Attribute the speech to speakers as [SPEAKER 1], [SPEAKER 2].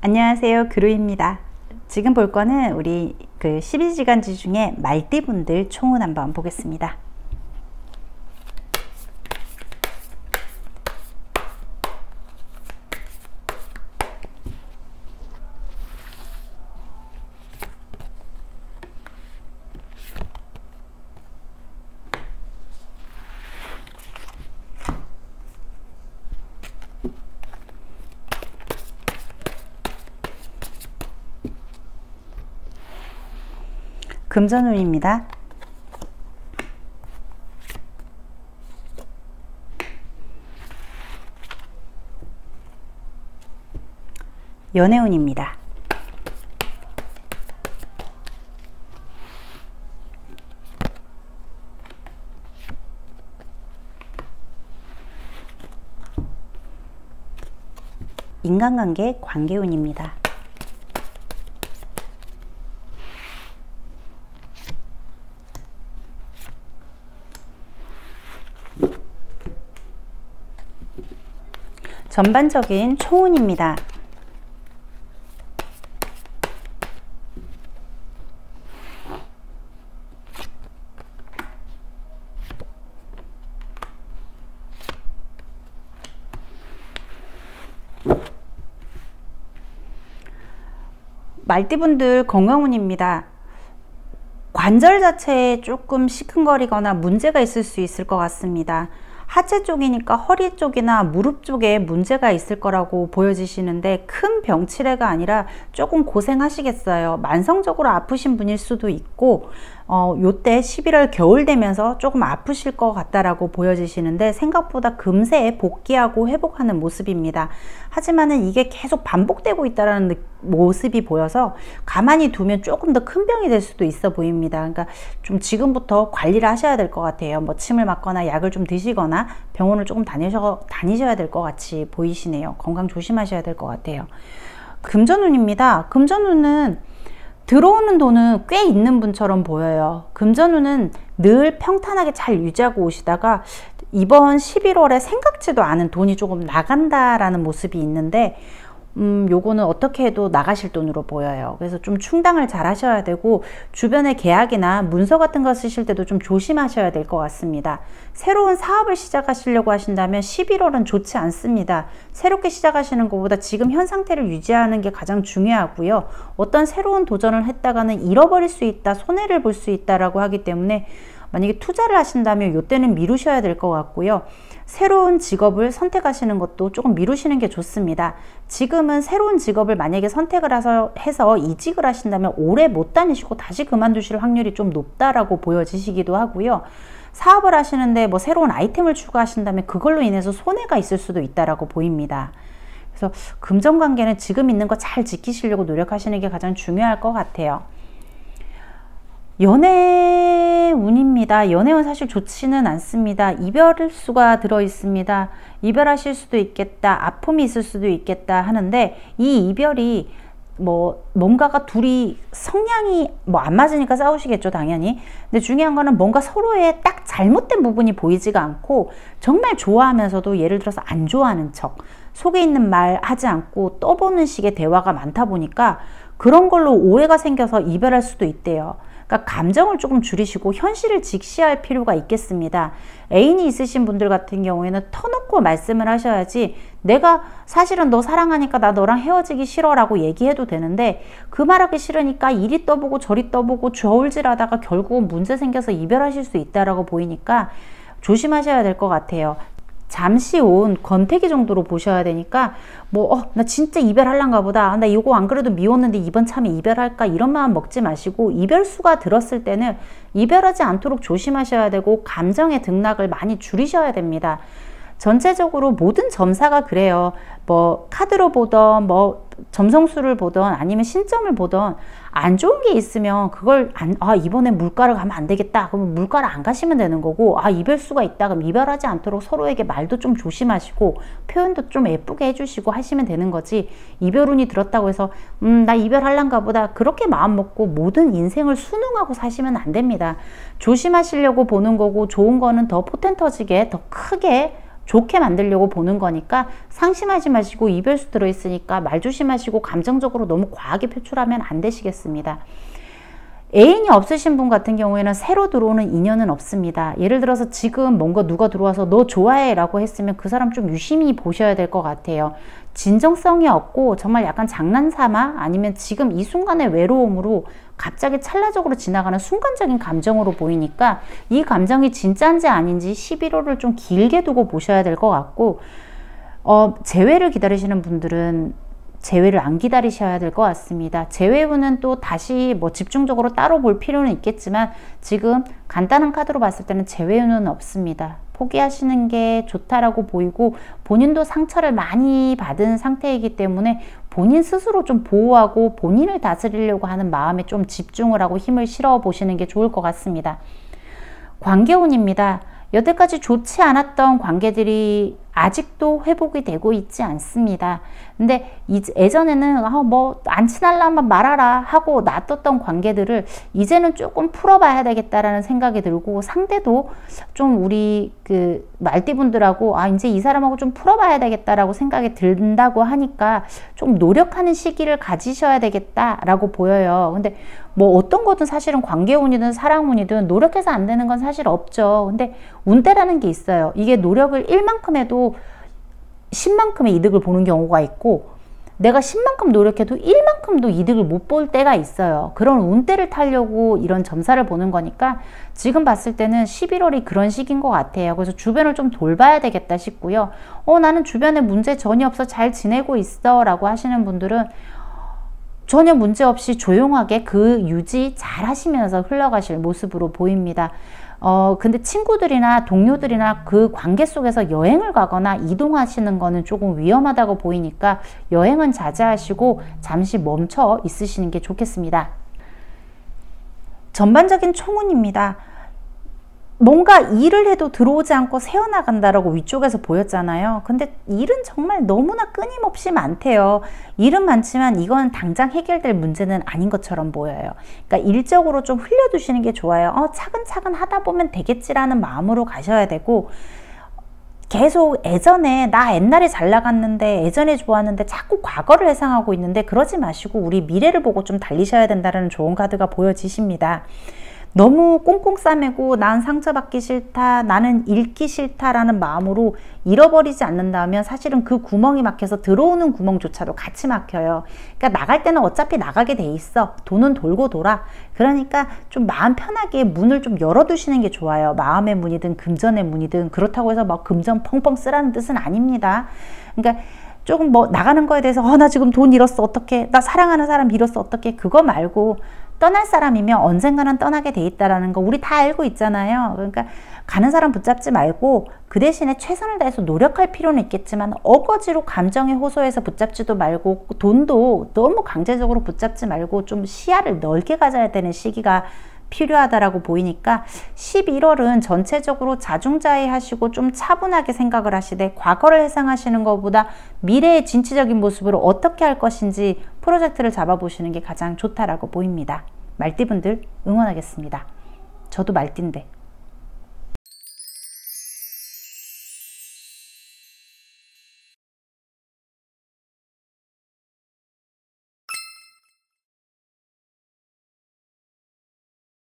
[SPEAKER 1] 안녕하세요, 그루입니다. 지금 볼 거는 우리 12지간지 중에 말띠분들 총운 한번 보겠습니다. 금전운입니다. 연애운입니다. 인간관계 관계운입니다. 전반적인 총운입니다. 말띠분들 건강운입니다. 관절 자체에 조금 시큰거리거나 문제가 있을 수 있을 것 같습니다. 하체 쪽이니까 허리 쪽이나 무릎 쪽에 문제가 있을 거라고 보여지시는데 큰 병치레가 아니라 조금 고생하시겠어요. 만성적으로 아프신 분일 수도 있고 요때 11월 겨울 되면서 조금 아프실 것 같다라고 보여지시는데 생각보다 금세 복귀하고 회복하는 모습입니다. 하지만은 이게 계속 반복되고 있다는 모습이 보여서 가만히 두면 조금 더 큰 병이 될 수도 있어 보입니다. 그러니까 좀 지금부터 관리를 하셔야 될 것 같아요. 뭐 침을 맞거나 약을 좀 드시거나 병원을 조금 다니셔야 될 것 같이 보이시네요. 건강 조심하셔야 될 것 같아요. 금전운입니다. 금전운은 들어오는 돈은 꽤 있는 분처럼 보여요. 금전운은 늘 평탄하게 잘 유지하고 오시다가 이번 11월에 생각지도 않은 돈이 조금 나간다라는 모습이 있는데 요거는 어떻게 해도 나가실 돈으로 보여요. 그래서 좀 충당을 잘 하셔야 되고 주변에 계약이나 문서 같은 거 쓰실 때도 좀 조심하셔야 될 것 같습니다. 새로운 사업을 시작하시려고 하신다면 11월은 좋지 않습니다. 새롭게 시작하시는 것보다 지금 현 상태를 유지하는 게 가장 중요하고요. 어떤 새로운 도전을 했다가는 잃어버릴 수 있다, 손해를 볼 수 있다라고 하기 때문에 만약에 투자를 하신다면 이때는 미루셔야 될 것 같고요. 새로운 직업을 선택하시는 것도 조금 미루시는 게 좋습니다. 지금은 새로운 직업을 만약에 선택을 해서 이직을 하신다면 오래 못 다니시고 다시 그만두실 확률이 좀 높다라고 보여지시기도 하고요. 사업을 하시는데 뭐 새로운 아이템을 추가하신다면 그걸로 인해서 손해가 있을 수도 있다라고 보입니다. 그래서 금전관계는 지금 있는 거 잘 지키시려고 노력하시는 게 가장 중요할 것 같아요. 연애운입니다. 연애운 사실 좋지는 않습니다. 이별수가 들어 있습니다. 이별하실 수도 있겠다, 아픔이 있을 수도 있겠다 하는데 이 이별이 뭔가가 둘이 성향이 안 맞으니까 싸우시겠죠, 당연히. 근데 중요한 거는 뭔가 서로의 딱 잘못된 부분이 보이지가 않고 정말 좋아하면서도 예를 들어서 안 좋아하는 척, 속에 있는 말 하지 않고 떠보는 식의 대화가 많다 보니까 그런 걸로 오해가 생겨서 이별할 수도 있대요. 그러니까 감정을 조금 줄이시고 현실을 직시할 필요가 있겠습니다. 애인이 있으신 분들 같은 경우에는 터놓고 말씀을 하셔야지 내가 사실은 너 사랑하니까 나 너랑 헤어지기 싫어 라고 얘기해도 되는데 그 말하기 싫으니까 이리 떠보고 저리 떠보고 저울질하다가 결국은 문제 생겨서 이별하실 수 있다라고 보이니까 조심하셔야 될 것 같아요. 잠시 온 권태기 정도로 보셔야 되니까 나 진짜 이별할란가 보다, 나 이거 안 그래도 미웠는데 이번 참에 이별할까, 이런 마음 먹지 마시고 이별수가 들었을 때는 이별하지 않도록 조심하셔야 되고 감정의 등락을 많이 줄이셔야 됩니다. 전체적으로 모든 점사가 그래요. 카드로 보던 점성술을 보던 아니면 신점을 보던 안 좋은 게 있으면 그걸 이번에 물가를 가면 안 되겠다 그러면 물가를 안 가시면 되는 거고, 이별수가 있다 그럼 이별하지 않도록 서로에게 말도 좀 조심하시고 표현도 좀 예쁘게 해주시고 하시면 되는 거지, 이별운이 들었다고 해서 나 이별할란가 보다 그렇게 마음 먹고 모든 인생을 순응하고 사시면 안 됩니다. 조심하시려고 보는 거고 좋은 거는 더 포텐 터지게 더 크게 좋게 만들려고 보는 거니까 상심하지 마시고, 이별수 들어있으니까 말 조심하시고 감정적으로 너무 과하게 표출하면 안 되시겠습니다. 애인이 없으신 분 같은 경우에는 새로 들어오는 인연은 없습니다. 예를 들어서 지금 뭔가 누가 들어와서 너 좋아해 라고 했으면 그 사람 좀 유심히 보셔야 될 것 같아요. 진정성이 없고 정말 약간 장난삼아, 아니면 지금 이 순간의 외로움으로 갑자기 찰나적으로 지나가는 순간적인 감정으로 보이니까 이 감정이 진짜인지 아닌지 11월을 좀 길게 두고 보셔야 될 것 같고, 재회를 기다리시는 분들은 재회를 안 기다리셔야 될 것 같습니다. 재회 후는 또 다시 뭐 집중적으로 따로 볼 필요는 있겠지만 지금 간단한 카드로 봤을 때는 재회 후는 없습니다. 포기하시는 게 좋다라고 보이고, 본인도 상처를 많이 받은 상태이기 때문에 본인 스스로 좀 보호하고 본인을 다스리려고 하는 마음에 좀 집중을 하고 힘을 실어 보시는 게 좋을 것 같습니다. 관계운입니다. 여태까지 좋지 않았던 관계들이 아직도 회복이 되고 있지 않습니다. 근데 예전에는 뭐 안 친하려면 말아라 하고 놔뒀던 관계들을 이제는 조금 풀어봐야 되겠다라는 생각이 들고, 상대도 좀 우리 그 말띠분들하고 이제 이 사람하고 좀 풀어봐야 되겠다라고 생각이 든다고 하니까 좀 노력하는 시기를 가지셔야 되겠다라고 보여요. 근데 뭐 어떤 거든 사실은 관계운이든 사랑운이든 노력해서 안 되는 건 사실 없죠. 근데 운대라는 게 있어요. 이게 노력을 1만큼 해도 10만큼의 이득을 보는 경우가 있고, 내가 10만큼 노력해도 1만큼도 이득을 못 볼 때가 있어요. 그런 운대를 타려고 이런 점사를 보는 거니까 지금 봤을 때는 11월이 그런 시기인 것 같아요. 그래서 주변을 좀 돌봐야 되겠다 싶고요. 나는 주변에 문제 전혀 없어, 잘 지내고 있어 라고 하시는 분들은 전혀 문제 없이 조용하게 그 유지 잘 하시면서 흘러가실 모습으로 보입니다. 근데 친구들이나 동료들이나 그 관계 속에서 여행을 가거나 이동하시는 거는 조금 위험하다고 보이니까 여행은 자제하시고 잠시 멈춰 있으시는 게 좋겠습니다. 전반적인 총운입니다. 뭔가 일을 해도 들어오지 않고 새어나간다라고 위쪽에서 보였잖아요. 근데 일은 정말 너무나 끊임없이 많대요. 일은 많지만 이건 당장 해결될 문제는 아닌 것처럼 보여요. 그러니까 일적으로 좀 흘려두시는 게 좋아요. 차근차근 하다 보면 되겠지라는 마음으로 가셔야 되고, 계속 나 옛날에 잘 나갔는데, 예전에 좋았는데 자꾸 과거를 회상하고 있는데 그러지 마시고 우리 미래를 보고 좀 달리셔야 된다는 좋은 카드가 보여지십니다. 너무 꽁꽁 싸매고 난 상처받기 싫다, 나는 잃기 싫다라는 마음으로 잃어버리지 않는다면 사실은 그 구멍이 막혀서 들어오는 구멍조차도 같이 막혀요. 그러니까 나갈 때는 어차피 나가게 돼 있어. 돈은 돌고 돌아. 그러니까 좀 마음 편하게 문을 좀 열어두시는 게 좋아요. 마음의 문이든 금전의 문이든. 그렇다고 해서 막 금전 펑펑 쓰라는 뜻은 아닙니다. 그러니까 조금 뭐 나가는 거에 대해서 나 지금 돈 잃었어 어떡해, 나 사랑하는 사람 잃었어 어떡해, 그거 말고 떠날 사람이면 언젠가는 떠나게 돼 있다라는 거 우리 다 알고 있잖아요. 그러니까 가는 사람 붙잡지 말고 그 대신에 최선을 다해서 노력할 필요는 있겠지만 어거지로 감정에 호소해서 붙잡지도 말고, 돈도 너무 강제적으로 붙잡지 말고 좀 시야를 넓게 가져야 되는 시기가 필요하다라고 보이니까 11월은 전체적으로 자중자애하시고 좀 차분하게 생각을 하시되, 과거를 회상하시는 것보다 미래의 진취적인 모습으로 어떻게 할 것인지 프로젝트를 잡아보시는 게 가장 좋다라고 보입니다. 말띠분들 응원하겠습니다. 저도 말띠인데.